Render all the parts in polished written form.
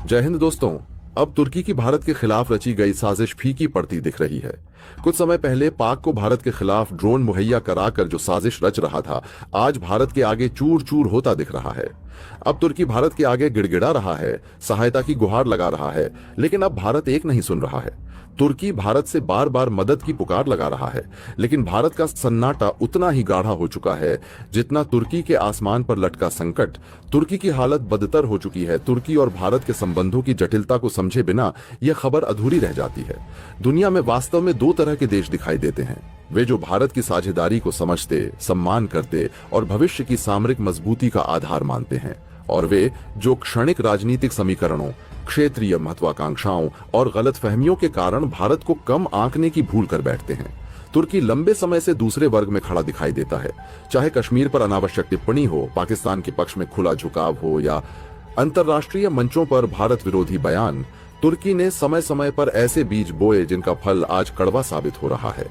जय हिंद दोस्तों। अब तुर्की की भारत के खिलाफ रची गई साजिश फीकी पड़ती दिख रही है। कुछ समय पहले पाक को भारत के खिलाफ ड्रोन मुहैया कराकर जो साजिश रच रहा था, आज भारत के आगे चूर चूर होता दिख रहा है। अब तुर्की भारत के आगे गिड़गिड़ा रहा है, सहायता की गुहार लगा रहा है, लेकिन अब भारत एक नहीं सुन रहा है। तुर्की भारत से बार बार मदद की पुकार लगा रहा है, लेकिन भारत का सन्नाटा उतना ही गाढ़ा हो चुका है जितना तुर्की के आसमान पर लटका संकट। तुर्की की हालत बदतर हो चुकी है। तुर्की और भारत के संबंधों की जटिलता को समझे बिना यह खबर अधूरी रह जाती है। दुनिया में वास्तव में दो तरह के देश दिखाई देते हैं, वे जो भारत की साझेदारी को समझते, सम्मान करते और भविष्य की सामरिक मजबूती का आधार मानते हैं, और वे जो क्षणिक राजनीतिक समीकरणों, क्षेत्रीय महत्वाकांक्षाओं और गलतफहमियों के कारण भारत को कम आंकने की भूल कर बैठते हैं। तुर्की लंबे समय से दूसरे वर्ग में खड़ा दिखाई देता है, चाहे कश्मीर पर अनावश्यक टिप्पणी हो, पाकिस्तान के पक्ष में खुला झुकाव हो या अंतर्राष्ट्रीय मंचों पर भारत विरोधी बयान। तुर्की ने समय समय पर ऐसे बीज बोए जिनका फल आज कड़वा साबित हो रहा है।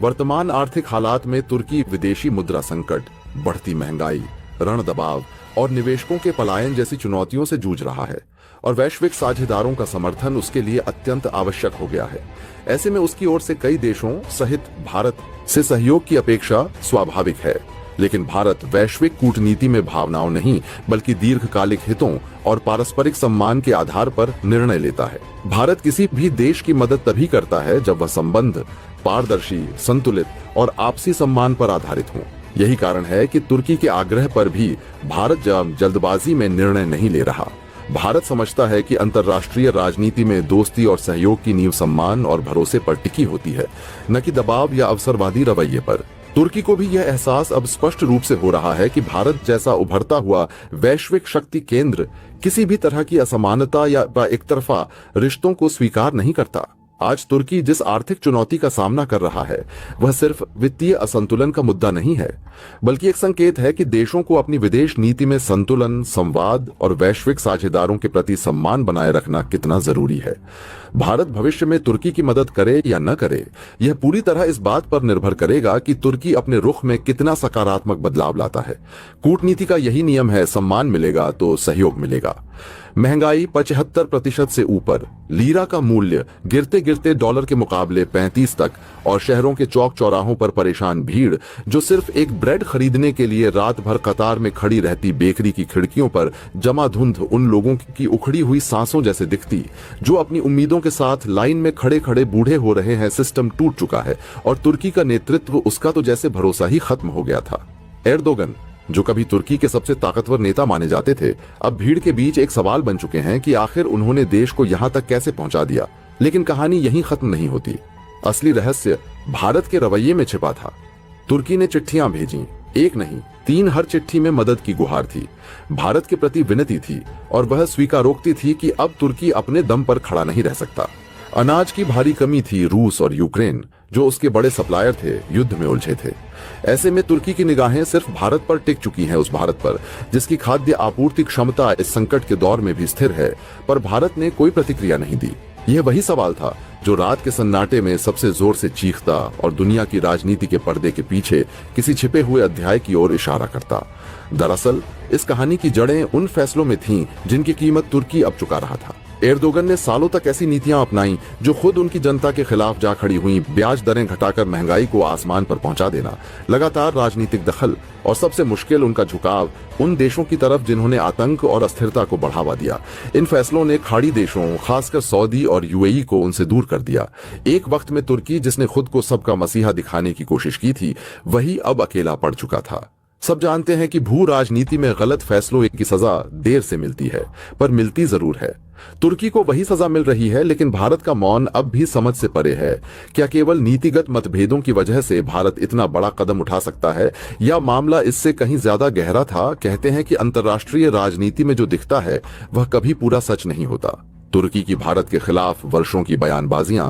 वर्तमान आर्थिक हालात में तुर्की विदेशी मुद्रा संकट, बढ़ती महंगाई, रण दबाव और निवेशकों के पलायन जैसी चुनौतियों से जूझ रहा है, और वैश्विक साझेदारों का समर्थन उसके लिए अत्यंत आवश्यक हो गया है। ऐसे में उसकी ओर से कई देशों सहित भारत से सहयोग की अपेक्षा स्वाभाविक है, लेकिन भारत वैश्विक कूटनीति में भावनाओं नहीं बल्कि दीर्घकालिक हितों और पारस्परिक सम्मान के आधार पर निर्णय लेता है। भारत किसी भी देश की मदद तभी करता है जब वह संबंध पारदर्शी, संतुलित और आपसी सम्मान पर आधारित हो। यही कारण है कि तुर्की के आग्रह पर भी भारत जल्दबाजी में निर्णय नहीं ले रहा। भारत समझता है कि अंतर्राष्ट्रीय राजनीति में दोस्ती और सहयोग की नींव सम्मान और भरोसे पर टिकी होती है, न कि दबाव या अवसरवादी रवैये पर। तुर्की को भी यह एहसास अब स्पष्ट रूप से हो रहा है कि भारत जैसा उभरता हुआ वैश्विक शक्ति केंद्र किसी भी तरह की असमानता या एक तरफा रिश्तों को स्वीकार नहीं करता। आज तुर्की जिस आर्थिक चुनौती का सामना कर रहा है, वह सिर्फ वित्तीय असंतुलन का मुद्दा नहीं है, बल्कि एक संकेत है कि देशों को अपनी विदेश नीति में संतुलन, संवाद और वैश्विक साझेदारों के प्रति सम्मान बनाए रखना कितना जरूरी है। भारत भविष्य में तुर्की की मदद करे या न करे, यह पूरी तरह इस बात पर निर्भर करेगा कि तुर्की अपने रुख में कितना सकारात्मक बदलाव लाता है। कूटनीति का यही नियम है, सम्मान मिलेगा तो सहयोग मिलेगा। महंगाई 75% से ऊपर, लीरा का मूल्य गिरते गिरते डॉलर के मुकाबले 35 तक, और शहरों के चौक चौराहों पर परेशान भीड़ जो सिर्फ एक ब्रेड खरीदने के लिए रात भर कतार में खड़ी रहती बेकरी की खिड़कियों पर जमा धुंध उन लोगों की उखड़ी हुई सांसों जैसे दिखती जो अपनी उम्मीदों के साथ लाइन में खड़े खड़े बूढ़े हो रहे हैं। सिस्टम टूट चुका है और तुर्की का नेतृत्व, उसका तो जैसे भरोसा ही खत्म हो गया था। एर्दोगन, जो कभी तुर्की के सबसे ताकतवर नेता माने जाते थे, अब भीड़ के बीच एक सवाल बन चुके हैं कि आखिर उन्होंने देश को यहां तक कैसे पहुंचा दिया। लेकिन कहानी यहीं खत्म नहीं होती। असली रहस्य भारत के रवैये में छिपा था। तुर्की ने चिट्ठियां भेजी, एक नहीं 3, हर चिट्ठी में मदद की गुहार थी, भारत के प्रति विनती थी, और वह स्वीकारोक्ति थी कि अब तुर्की अपने दम पर खड़ा नहीं रह सकता। अनाज की भारी कमी थी। रूस और यूक्रेन, जो उसके बड़े सप्लायर थे, युद्ध में उलझे थे। ऐसे में तुर्की की निगाहें सिर्फ भारत पर टिक चुकी हैं, उस भारत पर जिसकी खाद्य आपूर्ति क्षमता इस संकट के दौर में भी स्थिर है। पर भारत ने कोई प्रतिक्रिया नहीं दी। यह वही सवाल था जो रात के सन्नाटे में सबसे जोर से चीखता और दुनिया की राजनीति के पर्दे के पीछे किसी छिपे हुए अध्याय की ओर इशारा करता। दरअसल इस कहानी की जड़ें उन फैसलों में थीं जिनकी कीमत तुर्की अब चुका रहा था। एर्दोगन ने सालों तक ऐसी नीतियां अपनाई जो खुद उनकी जनता के खिलाफ जा खड़ी हुई। ब्याज दरें घटाकर महंगाई को आसमान पर पहुंचा देना, लगातार राजनीतिक दखल, और सबसे मुश्किल उनका झुकाव उन देशों की तरफ जिन्होंने आतंक और अस्थिरता को बढ़ावा दिया। इन फैसलों ने खाड़ी देशों, खासकर सऊदी और यूएई को उनसे दूर कर दिया। एक वक्त में तुर्की, जिसने खुद को सबका मसीहा दिखाने की कोशिश की थी, वही अब अकेला पड़ चुका था। सब जानते हैं कि भू राजनीति में गलत फैसलों की सजा देर से मिलती है, पर मिलती जरूर है। तुर्की को वही सजा मिल रही है, लेकिन भारत का मौन अब भी समझ से परे है। क्या केवल नीतिगत मतभेदों की वजह से भारत इतना बड़ा कदम उठा सकता है, या मामला इससे कहीं ज्यादा गहरा था? कहते हैं कि अंतर्राष्ट्रीय राजनीति में जो दिखता है वह कभी पूरा सच नहीं होता। तुर्की की भारत के खिलाफ वर्षों की बयानबाजियां,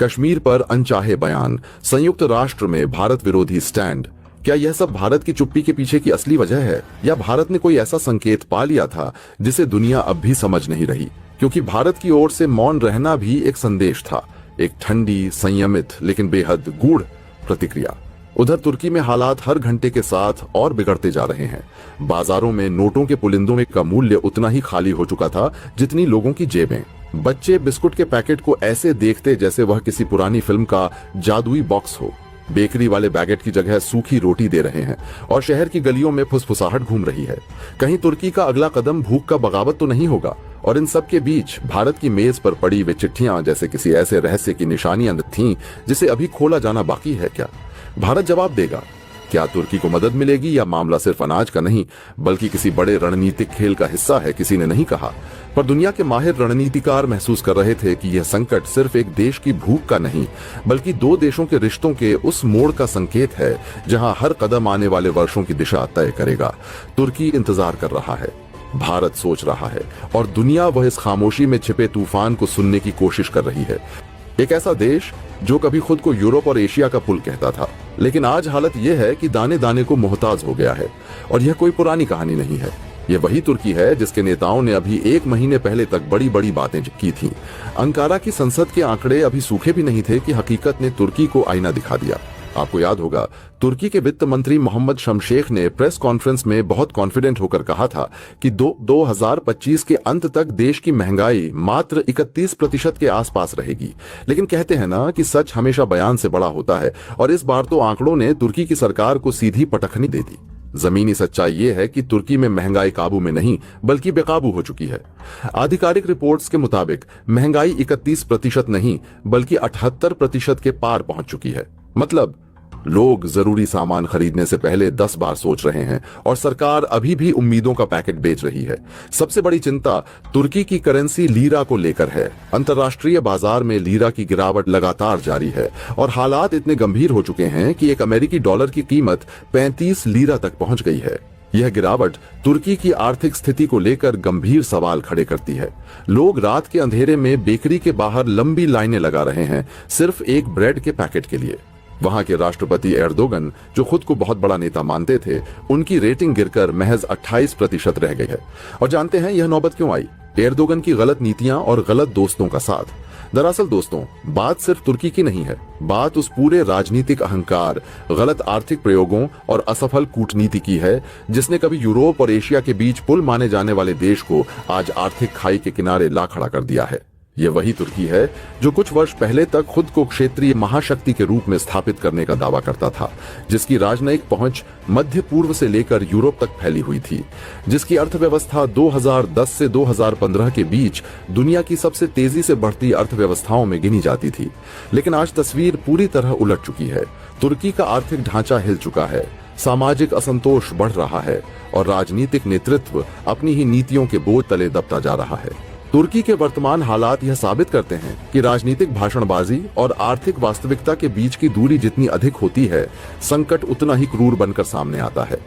कश्मीर पर अनचाहे बयान, संयुक्त राष्ट्र में भारत विरोधी स्टैंड, क्या यह सब भारत की चुप्पी के पीछे की असली वजह है, या भारत ने कोई ऐसा संकेत पा लिया था जिसे दुनिया अब भी समझ नहीं रही? क्योंकि भारत की ओर से मौन रहना भी एक संदेश था, एक ठंडी, संयमित लेकिन बेहद गूढ़ प्रतिक्रिया। उधर तुर्की में हालात हर घंटे के साथ और बिगड़ते जा रहे हैं। बाजारों में नोटों के पुलिंदों का मूल्य उतना ही खाली हो चुका था जितनी लोगों की जेबें। बच्चे बिस्कुट के पैकेट को ऐसे देखते जैसे वह किसी पुरानी फिल्म का जादुई बॉक्स हो। बेकरी वाले बैगेट की जगह सूखी रोटी दे रहे हैं और शहर की गलियों में फुसफुसाहट घूम रही है। कहीं तुर्की का अगला कदम भूख का बगावत तो नहीं होगा? और इन सब के बीच भारत की मेज पर पड़ी वे चिट्ठियां जैसे किसी ऐसे रहस्य की निशानियां थीं जिसे अभी खोला जाना बाकी है क्या? भारत जवाब देगा? क्या तुर्की को मदद मिलेगी या मामला सिर्फ अनाज का नहीं बल्कि किसी बड़े रणनीतिक खेल का हिस्सा है? किसी ने नहीं कहा, पर दुनिया के माहिर रणनीतिकार महसूस कर रहे थे कि यह संकट सिर्फ एक देश की भूख का नहीं बल्कि दो देशों के रिश्तों के उस मोड़ का संकेत है जहां हर कदम आने वाले वर्षों की दिशा तय करेगा। तुर्की इंतजार कर रहा है, भारत सोच रहा है और दुनिया वह इस खामोशी में छिपे तूफान को सुनने की कोशिश कर रही है। एक ऐसा देश जो कभी खुद को यूरोप और एशिया का पुल कहता था, लेकिन आज हालत यह है कि दाने दाने को मोहताज हो गया है। और यह कोई पुरानी कहानी नहीं है, यह वही तुर्की है जिसके नेताओं ने अभी 1 महीने पहले तक बड़ी बड़ी बातें की थीं। अंकारा की संसद के आंकड़े अभी सूखे भी नहीं थे कि हकीकत ने तुर्की को आईना दिखा दिया। आपको याद होगा, तुर्की के वित्त मंत्री मोहम्मद शमशेख ने प्रेस कॉन्फ्रेंस में बहुत कॉन्फिडेंट होकर कहा था कि 2025 के अंत तक देश की महंगाई मात्र 31% के आसपास रहेगी। लेकिन कहते हैं ना कि सच हमेशा बयान से बड़ा होता है, और इस बार तो आंकड़ों ने तुर्की की सरकार को सीधी पटखनी दे दी। जमीनी सच्चाई ये है कि तुर्की में महंगाई काबू में नहीं बल्कि बेकाबू हो चुकी है। आधिकारिक रिपोर्ट्स के मुताबिक महंगाई 31% नहीं बल्कि 78% के पार पहुंच चुकी है। मतलब लोग जरूरी सामान खरीदने से पहले 10 बार सोच रहे हैं और सरकार अभी भी उम्मीदों का पैकेट बेच रही है। सबसे बड़ी चिंता तुर्की की करेंसी लीरा को लेकर है। अंतर्राष्ट्रीय बाजार में लीरा की गिरावट लगातार जारी है और हालात इतने गंभीर हो चुके हैं कि एक अमेरिकी डॉलर की कीमत 35 लीरा तक पहुंच गई है। यह गिरावट तुर्की की आर्थिक स्थिति को लेकर गंभीर सवाल खड़े करती है। लोग रात के अंधेरे में बेकरी के बाहर लंबी लाइनें लगा रहे हैं सिर्फ एक ब्रेड के पैकेट के लिए। वहां के राष्ट्रपति एर्दोगन, जो खुद को बहुत बड़ा नेता मानते थे, उनकी रेटिंग गिरकर महज 28% रह गई है। और जानते हैं यह नौबत क्यों आई? एर्दोगन की गलत नीतियां और गलत दोस्तों का साथ। दरअसल दोस्तों, बात सिर्फ तुर्की की नहीं है, बात उस पूरे राजनीतिक अहंकार, गलत आर्थिक प्रयोगों और असफल कूटनीति की है जिसने कभी यूरोप और एशिया के बीच पुल माने जाने वाले देश को आज आर्थिक खाई के किनारे ला खड़ा कर दिया है। यह वही तुर्की है जो कुछ वर्ष पहले तक खुद को क्षेत्रीय महाशक्ति के रूप में स्थापित करने का दावा करता था, जिसकी राजनयिक पहुंच मध्य पूर्व से लेकर यूरोप तक फैली हुई थी, जिसकी अर्थव्यवस्था 2010 से 2015 के बीच दुनिया की सबसे तेजी से बढ़ती अर्थव्यवस्थाओं में गिनी जाती थी। लेकिन आज तस्वीर पूरी तरह उलट चुकी है। तुर्की का आर्थिक ढांचा हिल चुका है, सामाजिक असंतोष बढ़ रहा है और राजनीतिक नेतृत्व अपनी ही नीतियों के बोझ तले दबता जा रहा है। तुर्की के वर्तमान हालात यह साबित करते हैं कि राजनीतिक भाषणबाजी और आर्थिक वास्तविकता के बीच की दूरी जितनी अधिक होती है, संकट उतना ही क्रूर बनकर सामने आता है।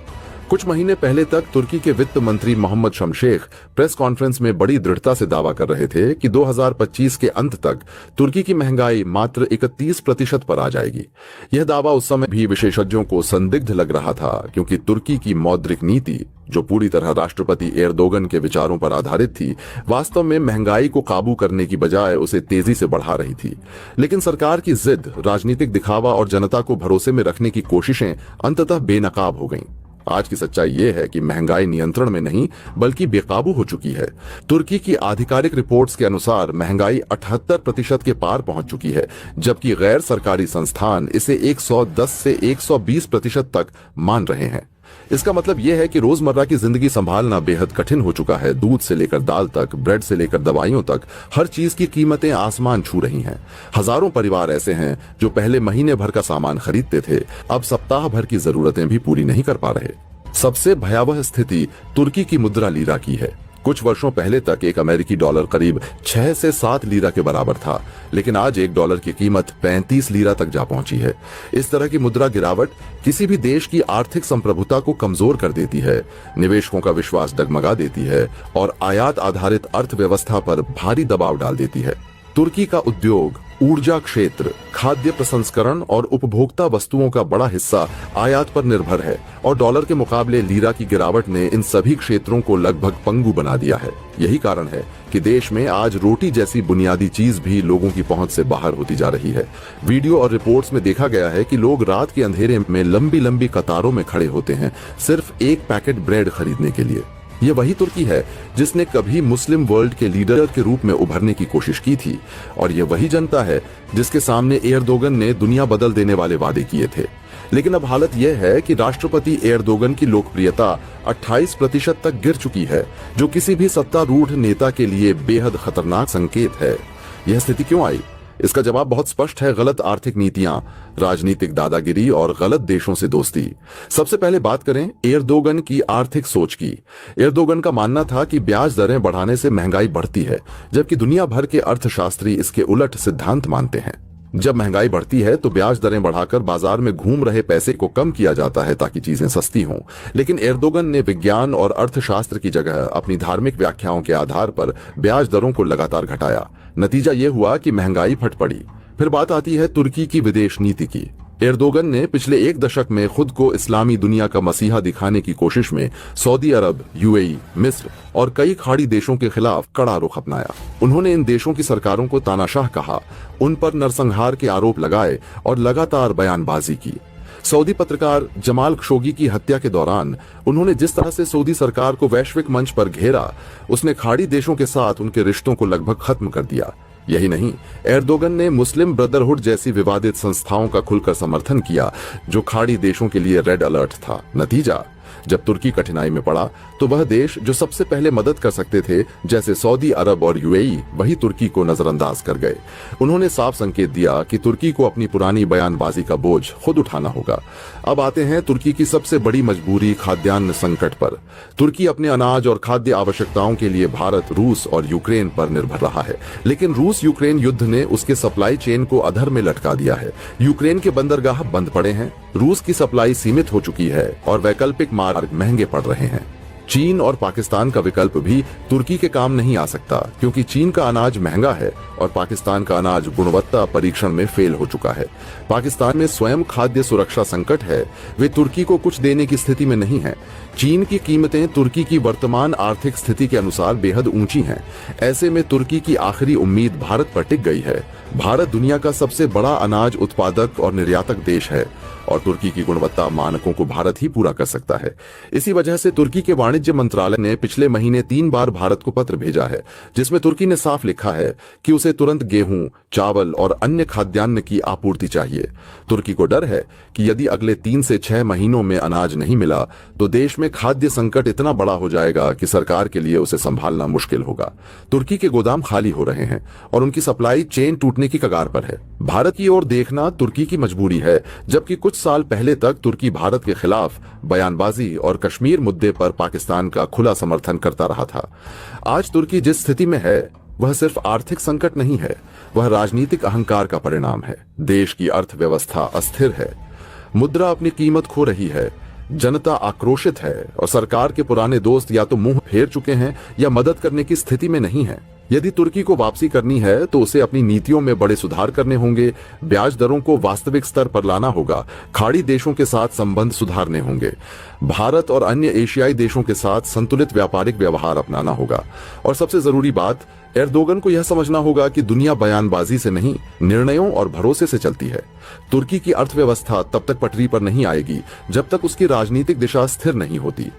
कुछ महीने पहले तक तुर्की के वित्त मंत्री मोहम्मद शमशेख प्रेस कॉन्फ्रेंस में बड़ी दृढ़ता से दावा कर रहे थे कि 2025 के अंत तक तुर्की की महंगाई मात्र 31% पर आ जाएगी। यह दावा उस समय भी विशेषज्ञों को संदिग्ध लग रहा था, क्योंकि तुर्की की मौद्रिक नीति, जो पूरी तरह राष्ट्रपति एर्दोगन के विचारों पर आधारित थी, वास्तव में महंगाई को काबू करने की बजाय उसे तेजी से बढ़ा रही थी। लेकिन सरकार की जिद, राजनीतिक दिखावा और जनता को भरोसे में रखने की कोशिशें अंततः बेनकाब हो गईं। आज की सच्चाई यह है कि महंगाई नियंत्रण में नहीं बल्कि बेकाबू हो चुकी है। तुर्की की आधिकारिक रिपोर्ट्स के अनुसार महंगाई 78% के पार पहुंच चुकी है, जबकि गैर सरकारी संस्थान इसे 110 से 120% तक मान रहे हैं। इसका मतलब यह है कि रोजमर्रा की जिंदगी संभालना बेहद कठिन हो चुका है। दूध से लेकर दाल तक, ब्रेड से लेकर दवाइयों तक, हर चीज की कीमतें आसमान छू रही हैं। हजारों परिवार ऐसे हैं जो पहले महीने भर का सामान खरीदते थे, अब सप्ताह भर की जरूरतें भी पूरी नहीं कर पा रहे। सबसे भयावह स्थिति तुर्की की मुद्रा लीरा की है। कुछ वर्षों पहले तक एक अमेरिकी डॉलर करीब 6 से 7 लीरा के बराबर था, लेकिन आज एक डॉलर की कीमत 35 लीरा तक जा पहुंची है। इस तरह की मुद्रा गिरावट किसी भी देश की आर्थिक संप्रभुता को कमजोर कर देती है, निवेशकों का विश्वास डगमगा देती है और आयात आधारित अर्थव्यवस्था पर भारी दबाव डाल देती है। तुर्की का उद्योग, ऊर्जा क्षेत्र, खाद्य प्रसंस्करण और उपभोक्ता वस्तुओं का बड़ा हिस्सा आयात पर निर्भर है और डॉलर के मुकाबले लीरा की गिरावट ने इन सभी क्षेत्रों को लगभग पंगु बना दिया है। यही कारण है कि देश में आज रोटी जैसी बुनियादी चीज भी लोगों की पहुंच से बाहर होती जा रही है। वीडियो और रिपोर्ट्स में देखा गया है कि लोग रात के अंधेरे में लंबी लंबी कतारों में खड़े होते हैं सिर्फ एक पैकेट ब्रेड खरीदने के लिए। यह वही तुर्की है जिसने कभी मुस्लिम वर्ल्ड के लीडर के रूप में उभरने की कोशिश की थी और यह वही जनता है जिसके सामने एर्दोगन ने दुनिया बदल देने वाले वादे किए थे। लेकिन अब हालत यह है कि राष्ट्रपति एर्दोगन की लोकप्रियता 28% तक गिर चुकी है, जो किसी भी सत्तारूढ़ नेता के लिए बेहद खतरनाक संकेत है। यह स्थिति क्यों आई? इसका जवाब बहुत स्पष्ट है: गलत आर्थिक नीतियां, राजनीतिक दादागिरी और गलत देशों से दोस्ती। सबसे पहले बात करें एर्दोगन की आर्थिक सोच की। एर्दोगन का मानना था कि ब्याज दरें बढ़ाने से महंगाई बढ़ती है, जबकि दुनिया भर के अर्थशास्त्री इसके उलट सिद्धांत मानते हैं। जब महंगाई बढ़ती है तो ब्याज दरें बढ़ाकर बाजार में घूम रहे पैसे को कम किया जाता है ताकि चीजें सस्ती हों। लेकिन एर्दोगन ने विज्ञान और अर्थशास्त्र की जगह अपनी धार्मिक व्याख्याओं के आधार पर ब्याज दरों को लगातार घटाया। नतीजा ये हुआ कि महंगाई फट पड़ी। फिर बात आती है तुर्की की विदेश नीति की। एर्दोगन ने पिछले एक दशक में खुद को इस्लामी दुनिया का मसीहा दिखाने की कोशिश में सऊदी अरब, यूएई, मिस्र और कई खाड़ी देशों के खिलाफ कड़ा रुख अपनाया। उन्होंने इन देशों की सरकारों को तानाशाह कहा, उन पर नरसंहार के आरोप लगाए और लगातार बयानबाजी की। सऊदी पत्रकार जमाल खशोगी की हत्या के दौरान उन्होंने जिस तरह से सऊदी सरकार को वैश्विक मंच पर घेरा, उसने खाड़ी देशों के साथ उनके रिश्तों को लगभग खत्म कर दिया। यही नहीं, एर्दोगन ने मुस्लिम ब्रदरहुड जैसी विवादित संस्थाओं का खुलकर समर्थन किया, जो खाड़ी देशों के लिए रेड अलर्ट था। नतीजा, जब तुर्की कठिनाई में पड़ा तो वह देश जो सबसे पहले मदद कर सकते थे, जैसे सऊदी अरब और यूएई, वही तुर्की को नजरअंदाज कर गए। उन्होंने साफ संकेत दिया कि तुर्की को अपनी पुरानी बयानबाजी का बोझ खुद उठाना होगा। अब आते हैं तुर्की की सबसे बड़ी मजबूरी, खाद्यान्न संकट पर। तुर्की अपने अनाज और खाद्य आवश्यकताओं के लिए भारत, रूस और यूक्रेन पर निर्भर रहा है। लेकिन रूस यूक्रेन युद्ध ने उसके सप्लाई चेन को अधर में लटका दिया है। यूक्रेन के बंदरगाह बंद पड़े हैं, रूस की सप्लाई सीमित हो चुकी है और वैकल्पिक मार्ग महंगे पड़ रहे हैं। चीन और पाकिस्तान का विकल्प भी तुर्की के काम नहीं आ सकता, क्योंकि चीन का अनाज महंगा है और पाकिस्तान का अनाज गुणवत्ता परीक्षण में फेल हो चुका है। पाकिस्तान में स्वयं खाद्य सुरक्षा संकट है, वे तुर्की को कुछ देने की स्थिति में नहीं है। चीन की कीमतें तुर्की की वर्तमान आर्थिक स्थिति के अनुसार बेहद ऊंची हैं। ऐसे में तुर्की की आखिरी उम्मीद भारत पर टिक गई है। भारत दुनिया का सबसे बड़ा अनाज उत्पादक और निर्यातक देश है और तुर्की की गुणवत्ता मानकों को भारत ही पूरा कर सकता है। इसी वजह से तुर्की के वाणिज्य मंत्रालय ने पिछले महीने 3 बार भारत को पत्र भेजा है, जिसमें तुर्की ने साफ लिखा है कि उसे तुरंत गेहूं, चावल और अन्य खाद्यान्न की आपूर्ति चाहिए। तुर्की को डर है कि यदि अगले 3 से 6 महीनों में अनाज नहीं मिला तो देश में खाद्य संकट इतना बड़ा हो जाएगा कि सरकार के लिए उसे संभालना मुश्किल होगा। तुर्की के गोदाम खाली हो रहे हैं और उनकी सप्लाई चेन टूटने की कगार पर है। भारत की ओर देखना तुर्की की मजबूरी है, जबकि कुछ साल पहले तक तुर्की भारत के खिलाफ बयानबाजी और कश्मीर मुद्दे पर पाकिस्तान का खुला समर्थन करता रहा था। आज तुर्की जिस स्थिति में है वह सिर्फ आर्थिक संकट नहीं है, वह राजनीतिक अहंकार का परिणाम है। देश की अर्थव्यवस्था अस्थिर है, मुद्रा अपनी कीमत खो रही है, जनता आक्रोशित है और सरकार के पुराने दोस्त या तो मुंह फेर चुके हैं या मदद करने की स्थिति में नहीं है। यदि तुर्की को वापसी करनी है तो उसे अपनी नीतियों में बड़े सुधार करने होंगे, ब्याज दरों को वास्तविक स्तर पर लाना होगा, खाड़ी देशों के साथ संबंध सुधारने होंगे, भारत और अन्य एशियाई देशों के साथ संतुलित व्यापारिक व्यवहार अपनाना होगा और सबसे जरूरी बात, एर्दोगन को यह समझना होगा कि दुनिया बयानबाजी से नहीं, निर्णयों और भरोसे से चलती है। तुर्की की अर्थव्यवस्था तब तक पटरी पर नहीं आएगी जब तक उसकी राजनीतिक दिशा स्थिर नहीं होती।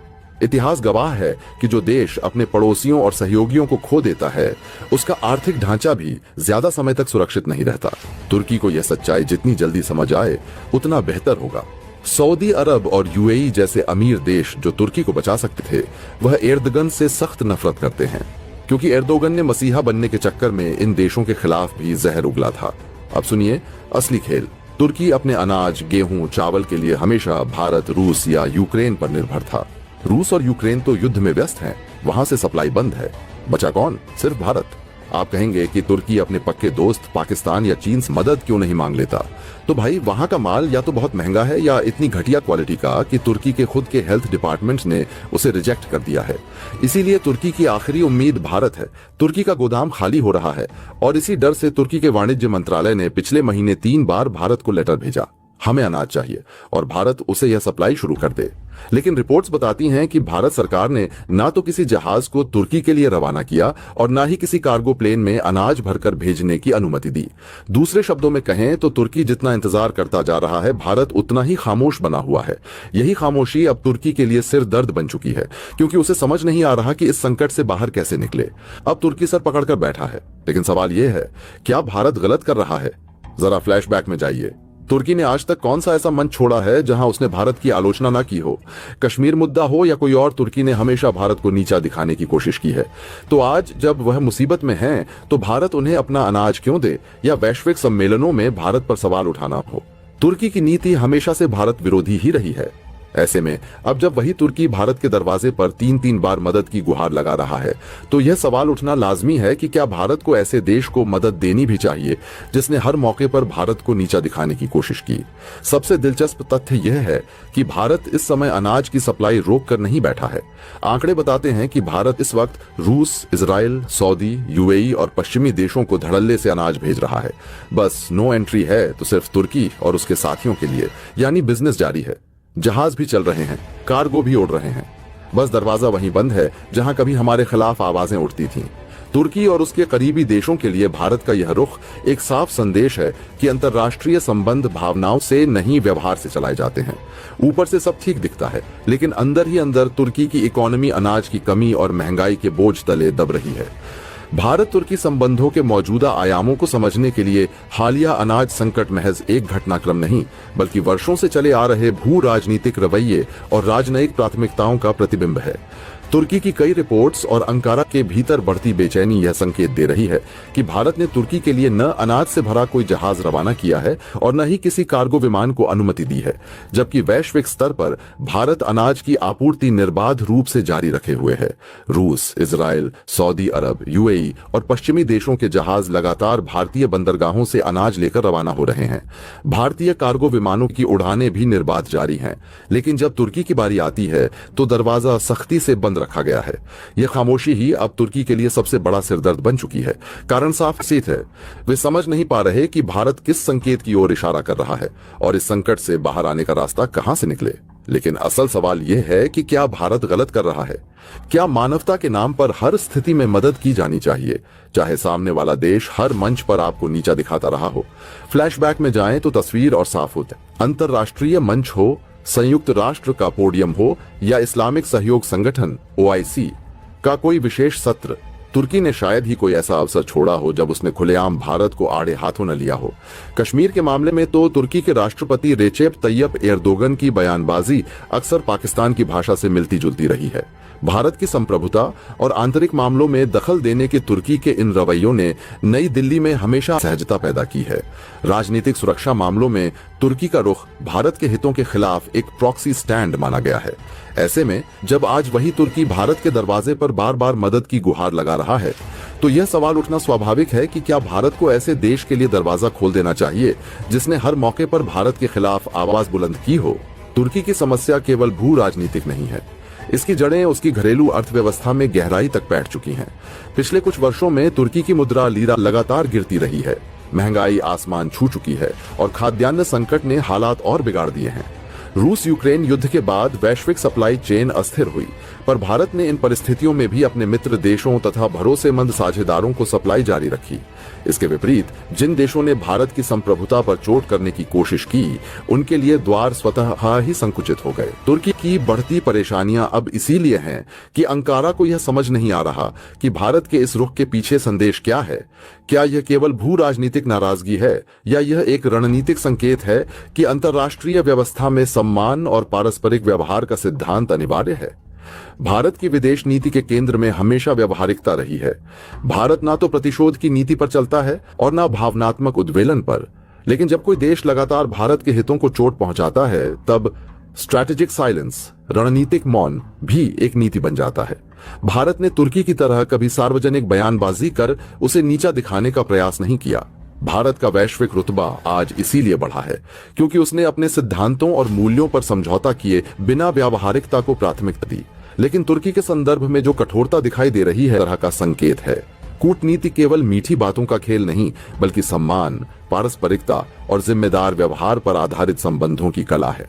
इतिहास गवाह है कि जो देश अपने पड़ोसियों और सहयोगियों को खो देता है, उसका आर्थिक ढांचा भी ज्यादा समय तक सुरक्षित नहीं रहता। तुर्की को यह सच्चाई जितनी जल्दी समझ आए उतना बेहतर होगा। सऊदी अरब और यूएई जैसे अमीर देश जो तुर्की को बचा सकते थे, वह एर्दोगन से सख्त नफरत करते हैं, क्योंकि एर्दोगन ने मसीहा बनने के चक्कर में इन देशों के खिलाफ भी जहर उगला था। अब सुनिए असली खेल। तुर्की अपने अनाज, गेहूं, चावल के लिए हमेशा भारत, रूस या यूक्रेन पर निर्भर था। रूस और यूक्रेन तो युद्ध में व्यस्त हैं, वहां से सप्लाई बंद है। बचा कौन? सिर्फ भारत। आप कहेंगे कि तुर्की अपने पक्के दोस्त पाकिस्तान या चीन से मदद क्यों नहीं मांग लेता? तो भाई वहां का माल या तो बहुत महंगा है या इतनी घटिया क्वालिटी का कि तुर्की के खुद के हेल्थ डिपार्टमेंट ने उसे रिजेक्ट कर दिया है। इसीलिए तुर्की की आखिरी उम्मीद भारत है। तुर्की का गोदाम खाली हो रहा है और इसी डर से तुर्की के वाणिज्य मंत्रालय ने पिछले महीने 3 बार भारत को लेटर भेजा, हमें अनाज चाहिए, और भारत उसे यह सप्लाई शुरू कर दे। लेकिन रिपोर्ट्स बताती हैं कि भारत सरकार ने ना तो किसी जहाज को तुर्की के लिए रवाना किया और ना ही किसी कार्गो प्लेन में अनाज भरकर भेजने की अनुमति दी। दूसरे शब्दों में कहें तो तुर्की जितना इंतजार करता जा रहा है, भारत उतना ही खामोश बना हुआ है। यही खामोशी अब तुर्की के लिए सिर दर्द बन चुकी है, क्योंकि उसे समझ नहीं आ रहा कि इस संकट से बाहर कैसे निकले। अब तुर्की सर पकड़कर बैठा है, लेकिन सवाल यह है, क्या भारत गलत कर रहा है? जरा फ्लैशबैक में जाइए। तुर्की ने आज तक कौन सा ऐसा मंच छोड़ा है जहां उसने भारत की आलोचना ना की हो? कश्मीर मुद्दा हो या कोई और, तुर्की ने हमेशा भारत को नीचा दिखाने की कोशिश की है। तो आज जब वह मुसीबत में हैं, तो भारत उन्हें अपना अनाज क्यों दे, या वैश्विक सम्मेलनों में भारत पर सवाल उठाना हो? तुर्की की नीति हमेशा से भारत विरोधी ही रही है। ऐसे में अब जब वही तुर्की भारत के दरवाजे पर 3-3 बार मदद की गुहार लगा रहा है, तो यह सवाल उठना लाजमी है कि क्या भारत को ऐसे देश को मदद देनी भी चाहिए जिसने हर मौके पर भारत को नीचा दिखाने की कोशिश की। सबसे दिलचस्प तथ्य यह है कि भारत इस समय अनाज की सप्लाई रोक कर नहीं बैठा है। आंकड़े बताते हैं कि भारत इस वक्त रूस, इजराइल, सऊदी, यूएई और पश्चिमी देशों को धड़ल्ले से अनाज भेज रहा है। बस नो एंट्री है तो सिर्फ तुर्की और उसके साथियों के लिए, यानी बिजनेस जारी है। जहाज भी चल रहे हैं, कार्गो भी उड़ रहे हैं। बस दरवाजा वहीं बंद है जहां कभी हमारे खिलाफ आवाजें उठती थीं। तुर्की और उसके करीबी देशों के लिए भारत का यह रुख एक साफ संदेश है कि अंतर्राष्ट्रीय संबंध भावनाओं से नहीं, व्यवहार से चलाए जाते हैं। ऊपर से सब ठीक दिखता है, लेकिन अंदर ही अंदर तुर्की की इकोनॉमी अनाज की कमी और महंगाई के बोझ तले दब रही है। भारत तुर्की संबंधों के मौजूदा आयामों को समझने के लिए हालिया अनाज संकट महज एक घटनाक्रम नहीं, बल्कि वर्षों से चले आ रहे भू राजनीतिक रवैये और राजनयिक प्राथमिकताओं का प्रतिबिंब है। तुर्की की कई रिपोर्ट्स और अंकारा के भीतर बढ़ती बेचैनी यह संकेत दे रही है कि भारत ने तुर्की के लिए न अनाज से भरा कोई जहाज रवाना किया है और न ही किसी कार्गो विमान को अनुमति दी है, जबकि वैश्विक स्तर पर भारत अनाज की आपूर्ति निर्बाध रूप से जारी रखे हुए है। रूस, इजराइल, सऊदी अरब, यूएई और पश्चिमी देशों के जहाज लगातार भारतीय बंदरगाहों से अनाज लेकर रवाना हो रहे हैं। भारतीय कार्गो विमानों की उड़ानें भी निर्बाध जारी हैं। लेकिन जब तुर्की की बारी आती है तो दरवाजा सख्ती से बंद रखा गया है। यह खामोशी ही अब तुर्की के लिए सबसे बड़ा सिरदर्द बन चुकी है। कारण साफ सीध है, वे समझ नहीं पा रहे कि भारत किस संकेत की ओर इशारा कर रहा है और इस संकट से बाहर आने का रास्ता कहां से निकले। लेकिन असल सवाल यह है कि क्या भारत गलत कर रहा है? क्या मानवता के नाम पर हर स्थिति में मदद की जानी चाहिए, चाहे सामने वाला देश हर मंच पर आपको नीचा दिखाता रहा हो? फ्लैशबैक में जाएं तो तस्वीर और साफ होती है। अंतरराष्ट्रीय मंच हो, संयुक्त राष्ट्र का पोडियम हो या इस्लामिक सहयोग संगठन OIC का कोई विशेष सत्र, तुर्की ने शायद ही कोई ऐसा अवसर छोड़ा हो जब उसने खुलेआम भारत को आड़े हाथों न लिया हो। कश्मीर के मामले में तो तुर्की के राष्ट्रपति रेचेप तैयप एर्दोगन की बयानबाजी अक्सर पाकिस्तान की भाषा से मिलती जुलती रही है। भारत की संप्रभुता और आंतरिक मामलों में दखल देने के तुर्की के इन रवैयों ने नई दिल्ली में हमेशा सहजता पैदा की है। राजनीतिक सुरक्षा मामलों में तुर्की का रुख भारत के हितों के खिलाफ एक प्रॉक्सी स्टैंड माना गया है। ऐसे में जब आज वही तुर्की भारत के दरवाजे पर बार बार मदद की गुहार लगा रहा है, तो यह सवाल उठना स्वाभाविक है कि क्या भारत को ऐसे देश के लिए दरवाजा खोल देना चाहिए जिसने हर मौके पर भारत के खिलाफ आवाज बुलंद की हो। तुर्की की समस्या केवल भू राजनीतिक नहीं है, इसकी जड़ें उसकी घरेलू अर्थव्यवस्था में गहराई तक बैठ चुकी हैं। पिछले कुछ वर्षों में तुर्की की मुद्रा लीरा लगातार गिरती रही है, महंगाई आसमान छू चुकी है और खाद्यान्न संकट ने हालात और बिगाड़ दिए हैं। रूस यूक्रेन युद्ध के बाद वैश्विक सप्लाई चेन अस्थिर हुई, पर भारत ने इन परिस्थितियों में भी अपने मित्र देशों तथा भरोसेमंद साझेदारों को सप्लाई जारी रखी। इसके विपरीत जिन देशों ने भारत की संप्रभुता पर चोट करने की कोशिश की, उनके लिए द्वार स्वतः ही संकुचित हो गए। तुर्की की बढ़ती परेशानियां अब इसीलिए हैं कि अंकारा को यह समझ नहीं आ रहा कि भारत के इस रुख के पीछे संदेश क्या है। क्या यह केवल भू राजनीतिक नाराजगी है या यह एक रणनीतिक संकेत है कि अंतर्राष्ट्रीय व्यवस्था में सम्मान और पारस्परिक व्यवहार का सिद्धांत अनिवार्य है। भारत की विदेश नीति के केंद्र में हमेशा व्यवहारिकता रही है। भारत ना तो प्रतिशोध की नीति पर चलता है और ना भावनात्मक उद्वेलन पर। लेकिन जब कोई देश लगातार भारत के हितों को चोट पहुंचाता है, तब स्ट्रैटेजिक साइलेंस, रणनीतिक मौन भी एक नीति बन जाता है। भारत ने तुर्की की तरह कभी सार्वजनिक बयानबाजी कर उसे नीचा दिखाने का प्रयास नहीं किया। भारत का वैश्विक रुतबा आज इसीलिए बढ़ा है क्योंकि उसने अपने सिद्धांतों और मूल्यों पर समझौता किए बिना व्यावहारिकता को प्राथमिकता दी। लेकिन तुर्की के संदर्भ में जो कठोरता दिखाई दे रही है तरह का संकेत है। कूटनीति केवल मीठी बातों का खेल नहीं, बल्कि सम्मान, पारस्परिकता और जिम्मेदार व्यवहार पर आधारित संबंधों की कला है।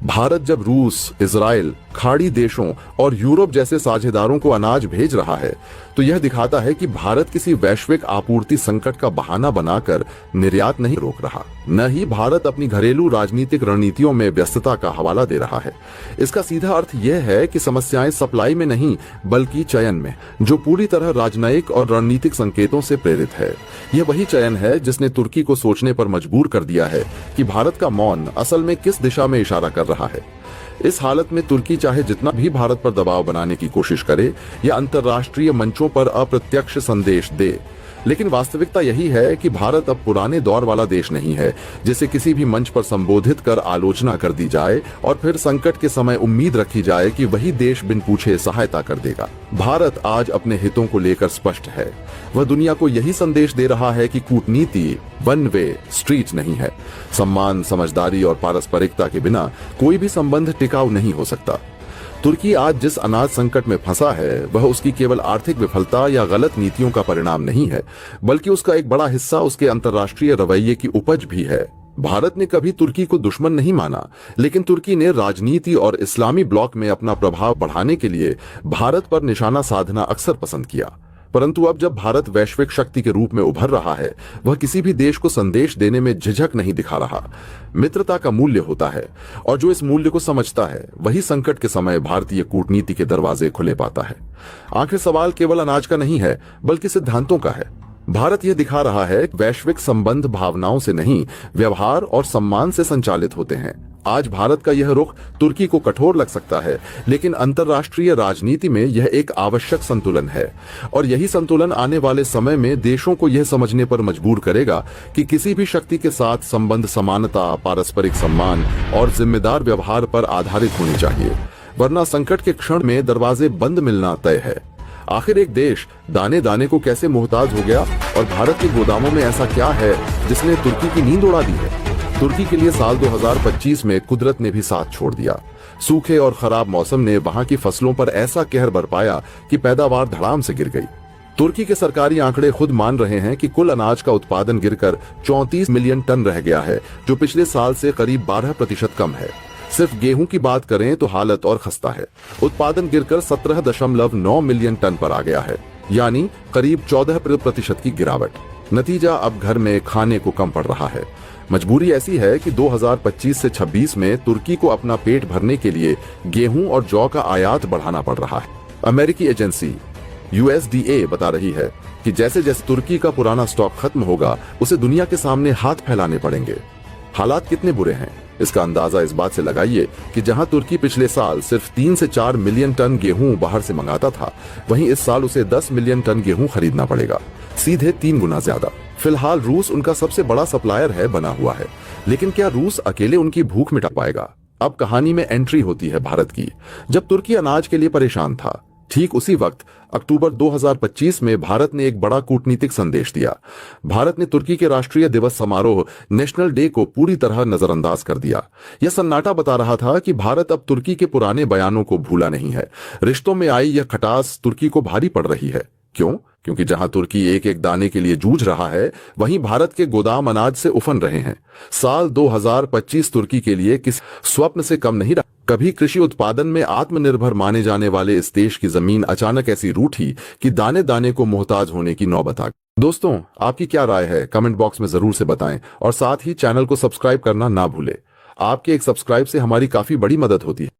भारत जब रूस, इजराइल, खाड़ी देशों और यूरोप जैसे साझेदारों को अनाज भेज रहा है तो यह दिखाता है कि भारत किसी वैश्विक आपूर्ति संकट का बहाना बनाकर निर्यात नहीं रोक रहा, न ही भारत अपनी घरेलू राजनीतिक रणनीतियों में व्यस्तता का हवाला दे रहा है। इसका सीधा अर्थ यह है कि समस्याएं सप्लाई में नहीं बल्कि चयन में, जो पूरी तरह राजनयिक और रणनीतिक संकेतों से प्रेरित है। यह वही चयन है जिसने तुर्की को सोचने पर मजबूर कर दिया है कि भारत का मौन असल में किस दिशा में इशारा कर रहा है। इस हालत में तुर्की चाहे जितना भी भारत पर दबाव बनाने की कोशिश करे या अंतर्राष्ट्रीय मंचों पर अप्रत्यक्ष संदेश दे, लेकिन वास्तविकता यही है कि भारत अब पुराने दौर वाला देश नहीं है जिसे किसी भी मंच पर संबोधित कर आलोचना कर दी जाए और फिर संकट के समय उम्मीद रखी जाए कि वही देश बिन पूछे सहायता कर देगा। भारत आज अपने हितों को लेकर स्पष्ट है। वह दुनिया को यही संदेश दे रहा है कि कूटनीति वन वे स्ट्रीट नहीं है। सम्मान, समझदारी और पारस्परिकता के बिना कोई भी संबंध टिकाऊ नहीं हो सकता। तुर्की आज जिस अनाज संकट में फंसा है वह उसकी केवल आर्थिक विफलता या गलत नीतियों का परिणाम नहीं है, बल्कि उसका एक बड़ा हिस्सा उसके अंतर्राष्ट्रीय रवैये की उपज भी है। भारत ने कभी तुर्की को दुश्मन नहीं माना, लेकिन तुर्की ने राजनीति और इस्लामी ब्लॉक में अपना प्रभाव बढ़ाने के लिए भारत पर निशाना साधना अक्सर पसंद किया। परंतु अब जब भारत वैश्विक शक्ति के रूप में उभर रहा है, वह किसी भी देश को संदेश देने में झिझक नहीं दिखा रहा। मित्रता का मूल्य होता है और जो इस मूल्य को समझता है वही संकट के समय भारतीय कूटनीति के दरवाजे खुले पाता है। आखिर सवाल केवल अनाज का नहीं है बल्कि सिद्धांतों का है। भारत यह दिखा रहा है कि वैश्विक संबंध भावनाओं से नहीं, व्यवहार और सम्मान से संचालित होते हैं। आज भारत का यह रुख तुर्की को कठोर लग सकता है, लेकिन अंतर्राष्ट्रीय राजनीति में यह एक आवश्यक संतुलन है और यही संतुलन आने वाले समय में देशों को यह समझने पर मजबूर करेगा कि किसी भी शक्ति के साथ संबंध समानता, पारस्परिक सम्मान और जिम्मेदार व्यवहार पर आधारित होनी चाहिए, वरना संकट के क्षण में दरवाजे बंद मिलना तय है। आखिर एक देश दाने दाने को कैसे मोहताज हो गया और भारत के गोदामों में ऐसा क्या है जिसने तुर्की की नींद उड़ा दी है? तुर्की के लिए साल 2025 में कुदरत ने भी साथ छोड़ दिया। सूखे और खराब मौसम ने वहां की फसलों पर ऐसा कहर बरपाया कि पैदावार धड़ाम से गिर गई। तुर्की के सरकारी आंकड़े खुद मान रहे हैं कि कुल अनाज का उत्पादन गिरकर 34 मिलियन टन रह गया है, जो पिछले साल से करीब 12% कम है। सिर्फ गेहूं की बात करें तो हालत और खस्ता है। उत्पादन गिरकर 17.9 मिलियन टन पर आ गया है, यानी करीब 14% की गिरावट। नतीजा अब घर में खाने को कम पड़ रहा है। मजबूरी ऐसी है कि 2025 से 26 में तुर्की को अपना पेट भरने के लिए गेहूं और जौ का आयात बढ़ाना पड़ रहा है। अमेरिकी एजेंसी USDA बता रही है कि जैसे जैसे तुर्की का पुराना स्टॉक खत्म होगा, उसे दुनिया के सामने हाथ फैलाने पड़ेंगे। हालात कितने बुरे हैं इसका अंदाजा इस बात से लगाइए कि जहां तुर्की पिछले साल सिर्फ 3 से 4 मिलियन टन गेहूं बाहर से मंगाता था, वहीं इस साल उसे 10 मिलियन टन गेहूं खरीदना पड़ेगा, सीधे 3 गुना ज्यादा। फिलहाल रूस उनका सबसे बड़ा सप्लायर है बना हुआ है, लेकिन क्या रूस अकेले उनकी भूख मिटा पाएगा? अब कहानी में एंट्री होती है भारत की। जब तुर्की अनाज के लिए परेशान था, ठीक उसी वक्त अक्टूबर 2025 में भारत ने एक बड़ा कूटनीतिक संदेश दिया। भारत ने तुर्की के राष्ट्रीय दिवस समारोह नेशनल डे को पूरी तरह नजरअंदाज कर दिया। यह सन्नाटा बता रहा था कि भारत अब तुर्की के पुराने बयानों को भूला नहीं है। रिश्तों में आई यह खटास तुर्की को भारी पड़ रही है। क्यों? क्योंकि जहां तुर्की एक एक दाने के लिए जूझ रहा है, वहीं भारत के गोदाम अनाज से उफन रहे हैं। साल 2025 तुर्की के लिए किसी स्वप्न से कम नहीं रहा। कभी कृषि उत्पादन में आत्मनिर्भर माने जाने वाले इस देश की जमीन अचानक ऐसी रूठी कि दाने दाने को मोहताज होने की नौबत आ गई। दोस्तों, आपकी क्या राय है? कमेंट बॉक्स में जरूर से बताएं और साथ ही चैनल को सब्सक्राइब करना ना भूलें। आपके एक सब्सक्राइब से हमारी काफी बड़ी मदद होती है।